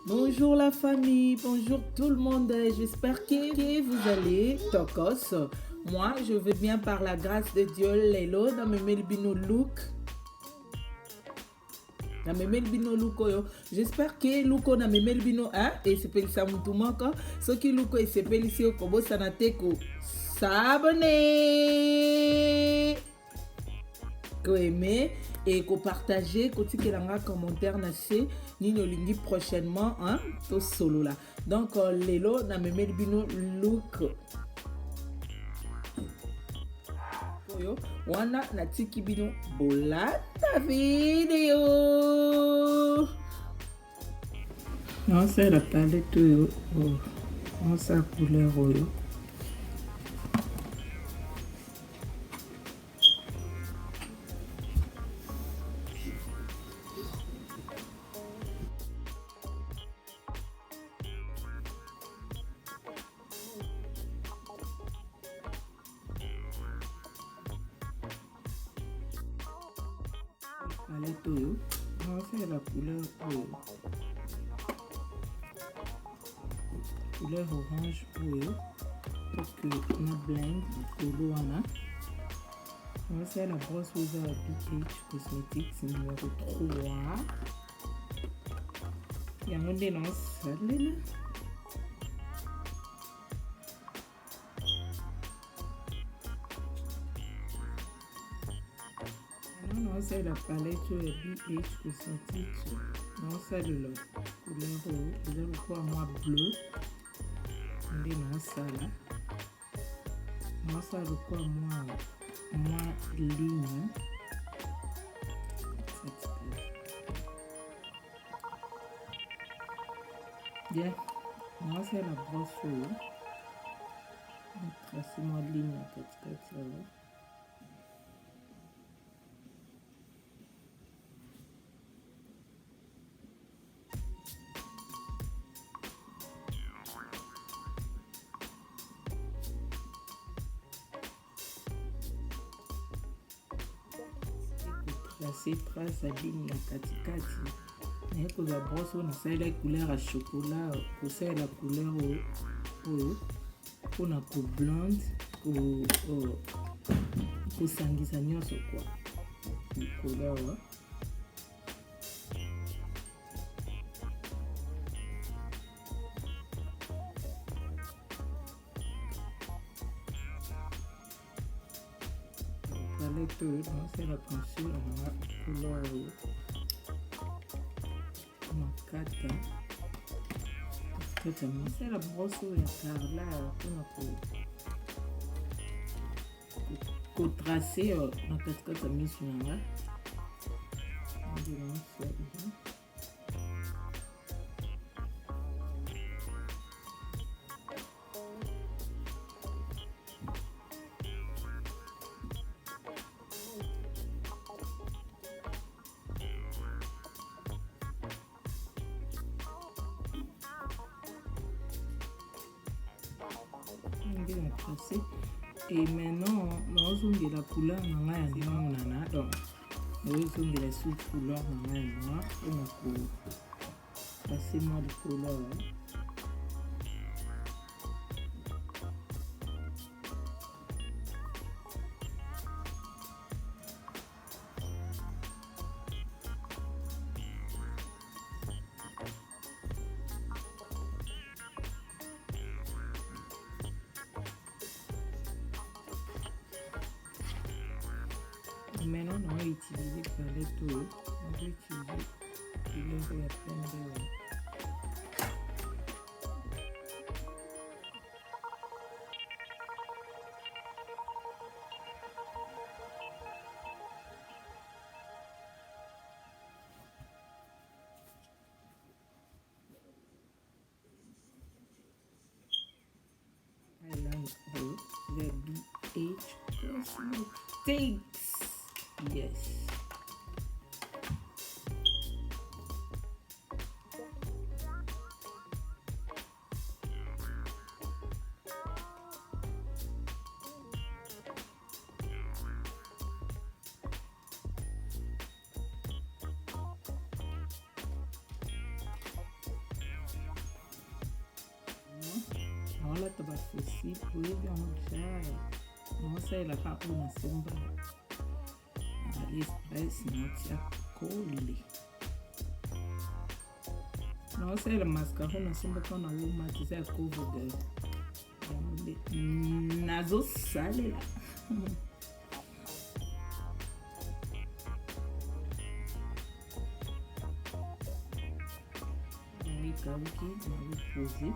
Bonjour la famille, bonjour tout le monde. J'espère que vous allez tokos. Moi, je vais bien par la grâce de Dieu. Lelo dans mes melbino look. Dans mes melbino look yo. J'espère que luko na mes melbino et c'est pel sa mutu moko. Ce qui luko et c'est pel ici au kobo sanateko. S'abonner. Ko aimer et ko partager, ko tikelanga commentaire na se nino lingi prochainement to solo là. Donc lelo na me melbino look oyo wana na tiki bino bolata video. Non, c'est la palette oyo. On sa couleur oyo. Palette oyo. On fait la couleur oyo. Couleur orange oyo. Pour que on blend le colo wana. On va faire la brosse Wither BH Cosmetics numéro 3. Il y a un dénonce là. Non, c'est la palette BH Cosmetics. Non, c'est le couleur le quoi moi bleu. Non, ça là. Non, ça le quoi moi ligne. Bien. Non, c'est la brosse. Tracez-moi ligne à 4 là. Placer trace à ligne na katikati na kozwa brosse oyo nasalela couleur ya chocolat kosala couleur oyo mpona koblonde kosangisa nyonso kwa likolo awa. Palette oyo c'est la pensure na couleur oyo makata c'est la brosse oyo ya Carla mpona kotrace na katikati ya miso nanga. Et maintenant, nous avons la couleur noire. Donc, nous avons la sous-couleur noire. On a passer moi de couleur. Maintenant, on va utiliser palette oyo. On va utiliser couleur ya pembe oyo. Eyeliner oyo, the BH Cosmetics. Yes. naolata bafossile oyebi yango jare naosalelaka oyo nasemba aliexpress naotia kole naosalela mascaro nasemba mpona Walmart eza ya CoverGirl yango nde nazosalela ekauki naopoze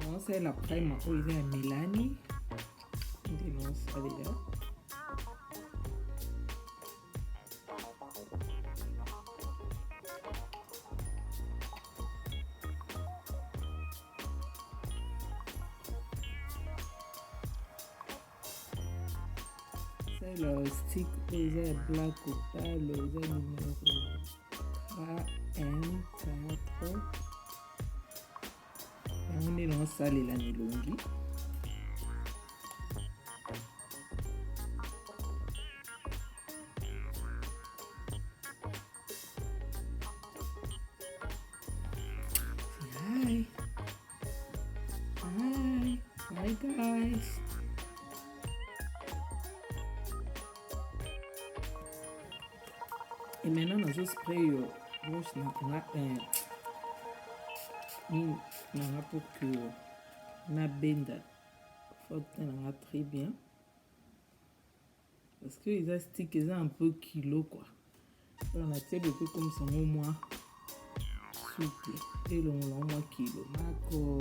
naosalela primer oyo eza ya Milani nde naosalela le stick oyo eza ya Black Opal eza numero 314 yango nde naosalela na elongi hi guys. Et maintenant, nous allons spray broche pour que na benda faut très bien parce que les stick ils ont un peu kilo quoi. On a tiré peu comme ça au moins souple et le moins kilo. Marco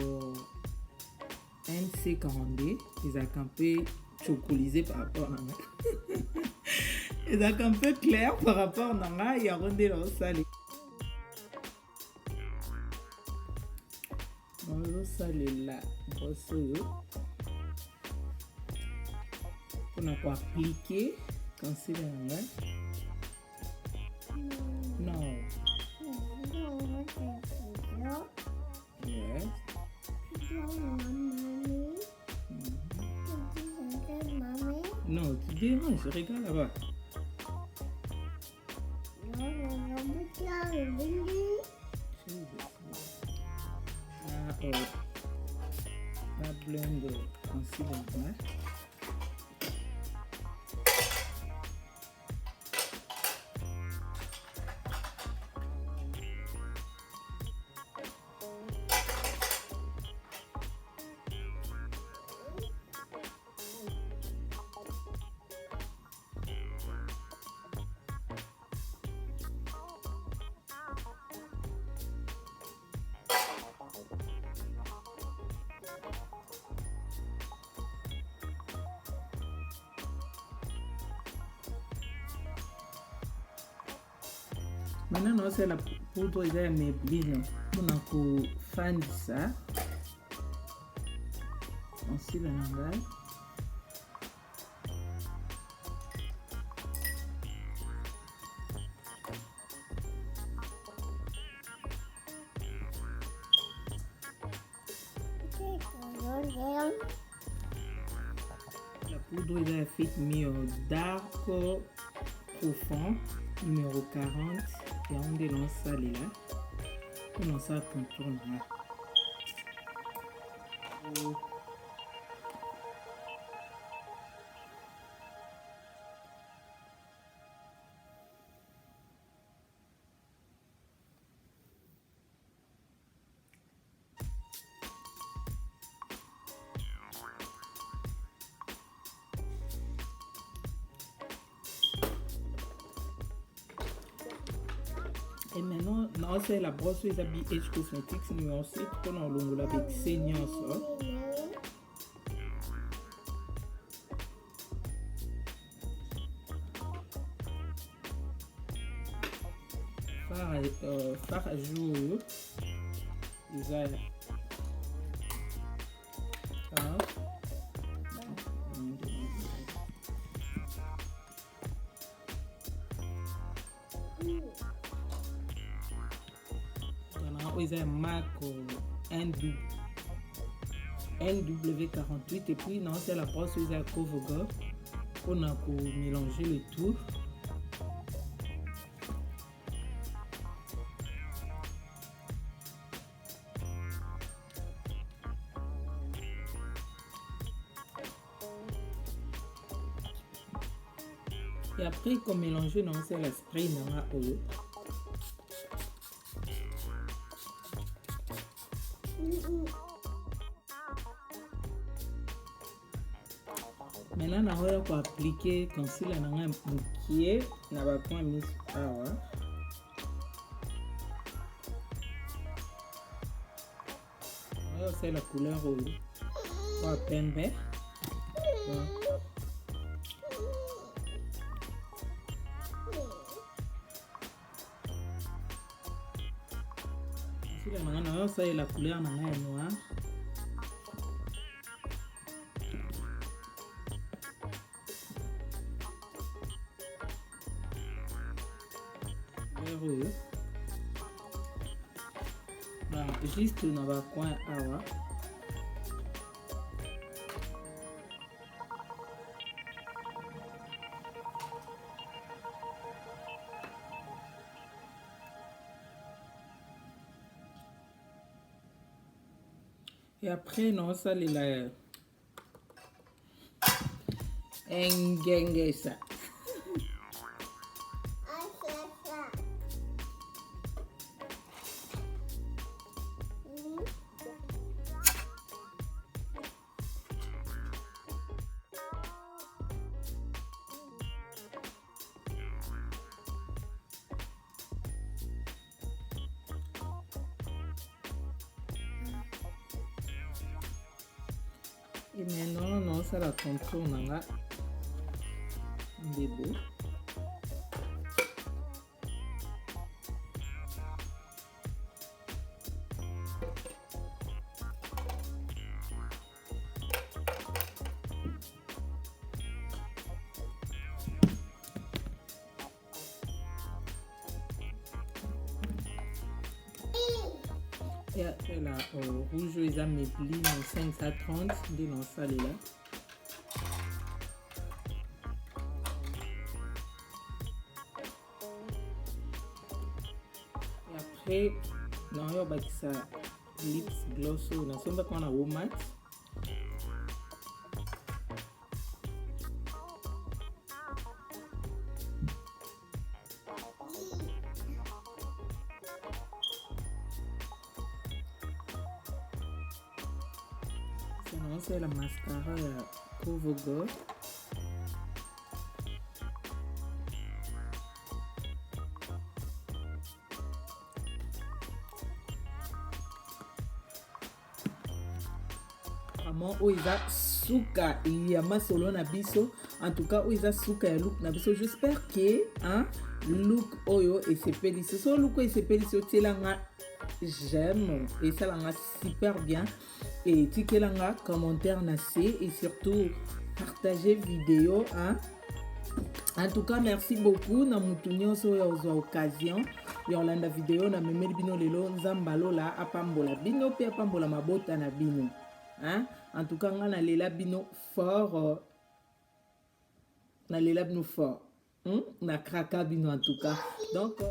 NC42 ils ont un peu chocolisé par rapport à et donc un peu clair par rapport à Nanga et à ronder leur salé. On va saler la brosse on a quoi appliquer quand c'est Nanga. Non. Yes. Non, tu déranges, je regarde là-bas. La blonde considérable. Maintenant, c'est la poudre de Maybelline. On a pour fan de ça. Ainsi, le langage. La poudre est faite mieux dark profond numéro 40. Et on dénonce ça là. On lance ça contour là. Et maintenant, c'est la brosse des habits H Cosmetics numéro 7 qu'on a longue avec senior ça. Phare à jour. Design. Is a marque NB NW48 et puis non c'est la brosse à Covogo on a mélanger le tout. Et après qu'on mélange non c'est la spray dans la eau. Maintenant, on va appliquer concealer dans un bouquet, on va prendre mis awa. On va faire la couleur rouge. On va pembe. On va faire la couleur noire. Juste dans le coin awa. Et après non ça les la engengesa. Et maintenant, non, ça la contourne là. Des beaux. Et là, rouge, ils ont mes plis en 530, ils ont ça là. Et après, non, il y a ça lips gloss, on a ça qu'on a au mat. C'est la mascara Covogo. Vraiment, où il a souka, il y a ma solo na biso. En tout cas, où il a souka et look na biso. J'espère que hein, look oyo et c'est pédissé. So look et c'est pédissé. J'aime et ça l'a super bien. Et tikelanga commentaire nassé et surtout partager vidéo hein. En tout cas merci beaucoup na mutunyo so ya occasion ya olanda vidéo na memeli bino lelo nzambalo la apambola bino pe apambola mabota na bino hein. En tout cas nga na lela bino fort na lela bino fort na kraka bino en tout cas donc